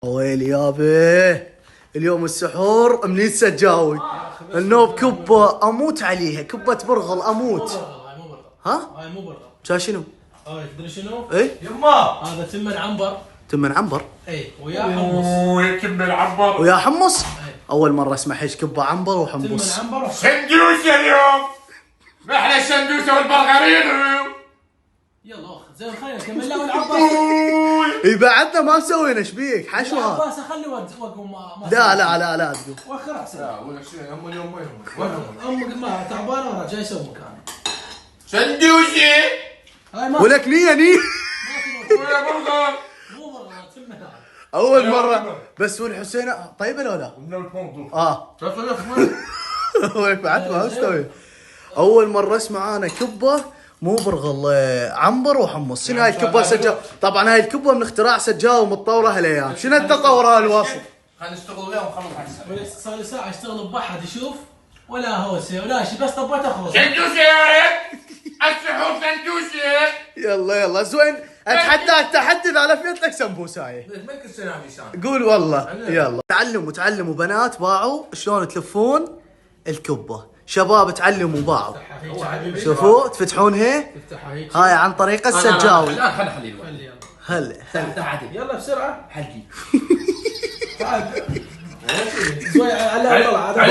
ويلي يابا اليوم السحور منين سجاوي النوب كبة اموت عليها، كبة برغل اموت. هاي مو برغل. ها؟ هاي مو برغل. شا شنو؟ هاي تدري شنو؟ ايه يما هذا تمن عنبر. تمن عنبر اي ويا حمص. ويكب العنبر ويا حمص. أي. اول مرة اسمع ايش كبة عنبر تمن وحمص. عنبر سندوسة اليوم احلى السندوسة والبرغرين. يلا اخذ زين خلينا نكمل له العباس. اي بعدنا ما سوينا ايش بيك حشوها. العباس خلي وقهم ما لا تقول. وخر احسن. لا ولا شيء هم اليوم وين امك ما تعبانه وانا جاي اسوي مكان. سندوسة هاي ما ولك نية ولا برغر مو برغل تمن هذا. اول مرة بس والحسين طيبة ولا لا؟ ولك بعد ما استوي. اول مرة اسمع انا كبة مو برغل عنبر وحمص. شنو هاي الكبة سجاو؟ طبعا هاي الكبة من اختراع سجاو متطورة هالايام. شنو التطور هالوصف؟ خلينا نشتغل وياهم ونخلص حسن صار لي ساعه اشتغل ببحر يشوف ولا هوسه ولا شيء بس طبيت اخلص. سندوسة يا ريت السحور سندوسة. يلا زين اتحداك تحدي اذا لفيت لك سمبوسايه. مالك السلام يسام قول والله. يلا تعلموا بنات باعوا شلون تلفون الكبه، شباب تعلموا بعض. شوفوا تفتحونها تفتحها هيك. هاي عن طريق السجاوي. لا خلي حليل خلي يلا. هلا تعال يلا بسرعه. حلقي شوي على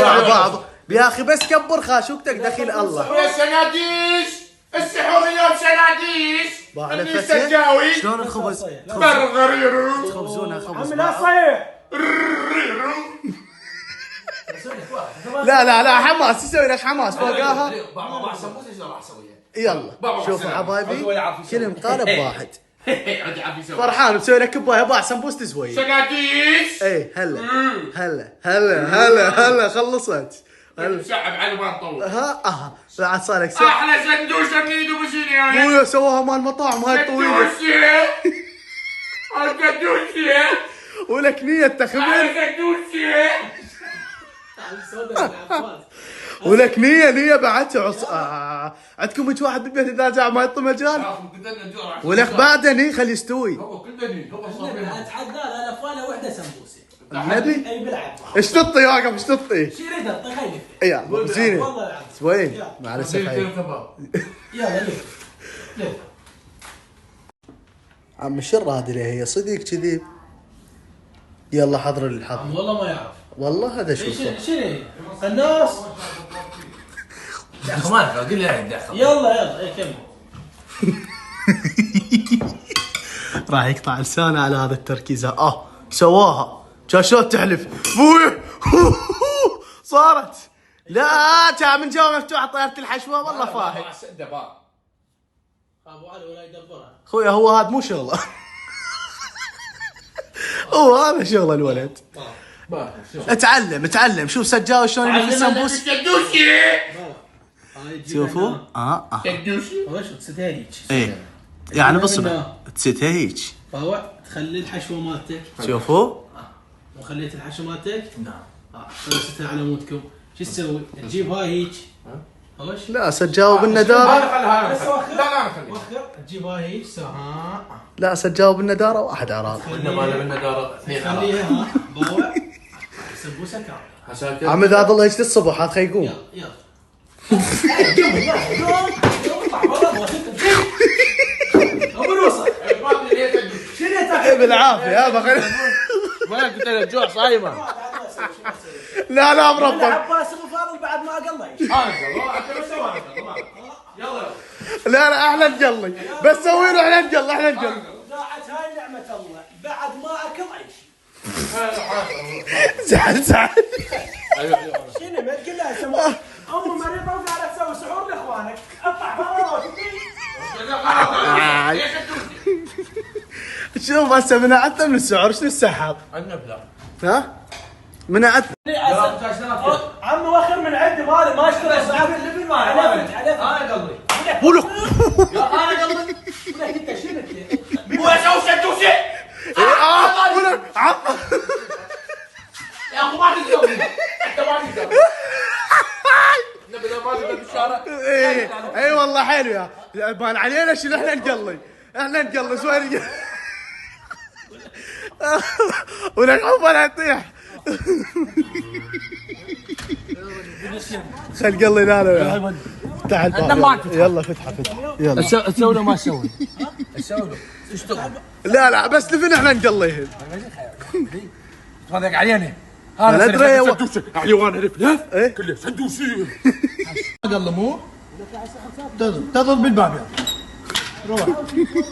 باع بعض يا اخي بس كبر خاشوقتك دخيل الله. يا سناديش السحور اليوم سناديش باع اللي نفسه سجاوي شلون الخبز برغريرو تخبزونها خبز لا معاه؟ صحيح. لا حماس يسوي لك حماس فوقاها. بابا سموسه ايش راح اسويها؟ يلا شوفوا حبايبي كلهم قالب واحد. عندي عبي يسوي فرحان بسوي لك كبايه باع سمبوسة زويه. سناديش ايه هلا خلصت. هلا شعب على ما نطول ها بعد صار لك ساعة. احلى سندوسه من ايده بسيني ابويا سواها مال المطاعم هاي الطويله. سندوسه ولك نية تخبل سندوسه ولك نية بعد عندكم هيك واحد بالبيت اذا جاع ما يعطي مجال. ولك بعدني خلي يستوي. هو كلني هو صار اتحدى انا لفانه وحده سمبوسه. النبي اي بلعب. ايش تطي واقف ايش تطي؟ شي ريد اعطي خلي. يا زينه والله العظيم. زوين مع الاسف. يلا لف. عم الشر هذه اللي هي صديق كذي. يلا حضر الحضر. والله ما يعرف. والله هذا شوفه. شنو الناس. يا اخي ما اعرف قل لي يلا كمل. راح يقطع لسانه على هذا التركيز. سواها كان شلون تحلف بوي صارت. لا كان من جوا مفتوحه طياره الحشوه والله فاهم. ابو علي ولا يدبرها. خويا هو هذا مو شغله. هو هذا شغل الولد. اتعلم شوف سجاوي شلون يلف السمبوس. شوفوا سندوسي وش تسدها ايه يعني بالصبح تسيتها هيك. باوع تخلي الحشوه مالتك. شوفوا وخليت الحشوه مالتك. نعم خلصتها على مودكم. شو تسوي؟ تجيب هاي هيك. وش؟ لا سجاوب النداره. بس وخر تجيب هاي هيك لا سجاوب النداره واحد عراض. قلنا ما له بالنداره اثنين خليها باوع سمبوسه كامله. عم اذا ظل هيك للصبح هذا يقوم. يلا بالعافيه يا بخير. ما قلت له الجوع صايمه. لا مربط. عباس ابو فاضل بعد ما قليش. يلا لا احنا نجلي بس سوي له احنا نجلي ضاعت هاي نعمه الله بعد ما اكل عيش. زعل شنو ما تقول لها سمو ام مريضه وقاعده تسوي سحور لاخوانك اطلع برا شوف هسه منعتنا من السعر. شنو السحاب؟ النبله ها منعتنا. عمي واخر من عندي مالي ما اشتري سحاب اللي مالي انا قلبي ولك انا قلبي لك انت شنو هو اسوي سندوسه ولك يا اخو ما تقدر انت ما تقدر نبله ما تقدر بالشارع. اي والله حلو يا بان علينا شنو احنا نقلي شوي ولك عقبالها يطيح. خل قلي لا لا تعال يلا فتحه يلا اسوي له ما اسوي اسوي له تشتغل لا بس لفين احنا نقليهن تفضل علينا انا ادري حيوان هالفلاف ايه كله سندوسيه قلموه تضل بالباب يا روح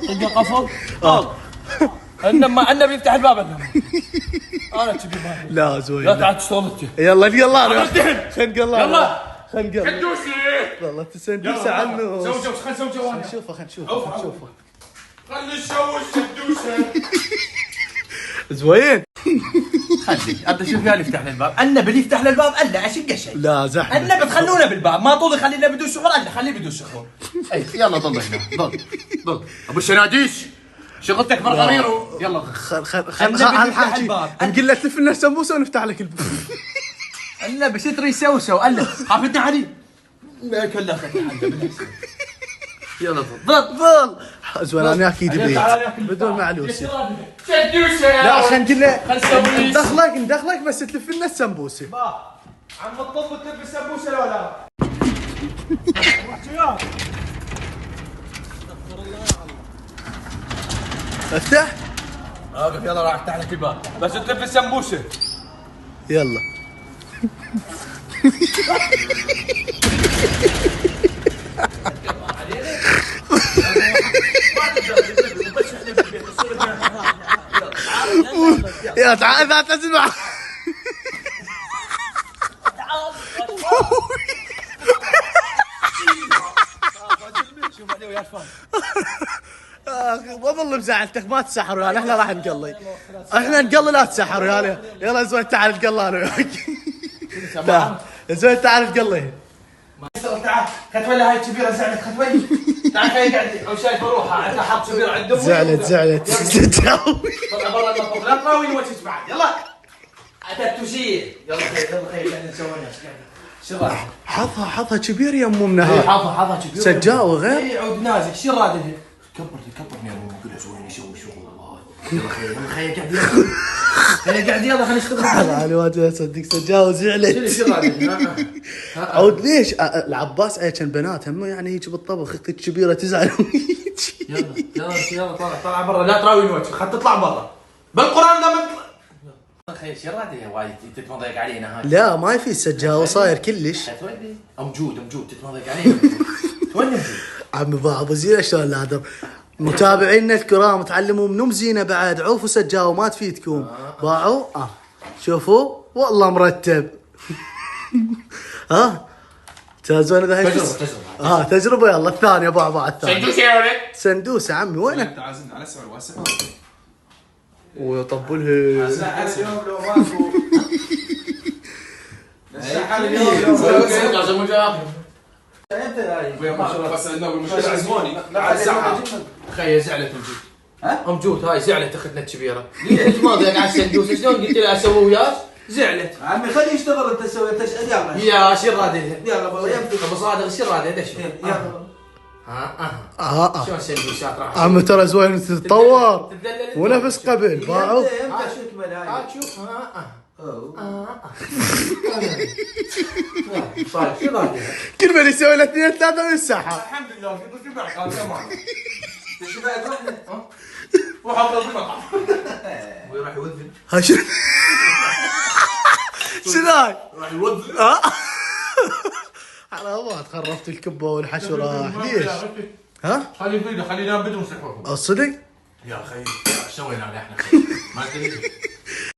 تلقى قفل انما النبي يفتح الباب انا تبي باب لا زوين لا تعال تشتغل انت يلا نقلها خل نقلها يلا. خل نقلها سندوسي. والله تسندوسه عنه خل نسوي جوانب. نشوفه خلي نسوي السندوسه. زوين. خلي انت شوف يا يفتح لي الباب النبي اللي يفتح لي الباب الا اشق شيء لا زحمه النبي تخلونا بالباب ما طول خلينا بدون شغل الا خليه بدون شغل اي يلا ضل هنا ضل ابو الشناديش شغلتك برغريرو. يلا خل نحكي نقول له تلف لنا سمبوسه ونفتح لك الباب. النبي ستري سوسو الا خافتنا علي ما كلها يلا ضل زوين انا اكيد بيت بدون معلوش. سندوسه. لا خل نقول له خل نسوي ندخلك بس تلف لنا السمبوسه. عم الطب تلبس السمبوسه لو لا افتح اوقف يلا راح افتح لك الباب بس تلف السمبوسه يلا. يا تعال لا تسمع. والله مزعلتك ما تسحروا يعني احنا راح نقلي. احنا نقلي لا تسحروا يعني. يلا زوين تعال نقلي انا وياك. تعال زوين تعال نقلي. تعال خذ هاي كبيره زعلت خذ تعال خليني قاعد او شايف روحها عندها حظ كبير عند زعلت طلع برا المطبخ لا تراويني وجهك بعد يلا عاد توشيه يلا خير قاعد نسوي شو رايك؟ حظها كبير يا ام منى. حظها كبير سجاوه غير اي عود نازك شو راد كبرني يا ابو كله سويني شوي شغل والله يلا خير قاعد يلا خير قاعد يلا خلينا نشتغل على واجه صدق سجاوه زعلت. شو راد عود ليش العباس كان بنات هم يعني هيك بالطبخ اختي الكبيره تزعل. يلا طلع برا لا تراوي وجهك خد تطلع برا بالقران لما خير شو راد يا وايد تتمضيق علينا هاي لا ما في سجاوه صاير كلش. امجود تتمضيق علينا وين امجود عم ابو زينه شلون لادر متابعينا الكرام تعلموا من ام زينه بعد عوفوا سجاوه ما تفيدكم باعوا شوفوا والله مرتب. تازون اذا هيك تجربه يلا الثانيه باع الثانيه. سندوسه يا ولد. سندوسه عمي وينك؟ تعازن على سعر واسع. ويطبلها اليوم لو ماكو الساحه اليوم لازم مجاب. انت هاي بس انه المشكله عزموني على الساحه. خي زعلت امجود امجود هاي زعلت اختنا الكبيره ليش ما ضيق على السندوس شلون قلت لها اسوي وياك زعلت عمي خليه يشتغل انت سوي يلا يا شو راد يلا والله يمكن ابو صادق شو راد دش يلا شلون سندوسات راح عم ترى زوين تتطور ونفس قبل باعوا. امتى شكمل هاي شوف صار شو راد كل من يسوي له 2 3 من الساحه. الحمد لله قلت لك بعد تمام ايش بعد واحده وحط المطعم ويروح يوذن ها شنو هاي؟ راح يوذن على ما خرفت الكبه والحشو راح ليش؟ ها؟ خلي ينام بدون سحور الصدق؟ يا اخي ايش سوينا احنا ما تدري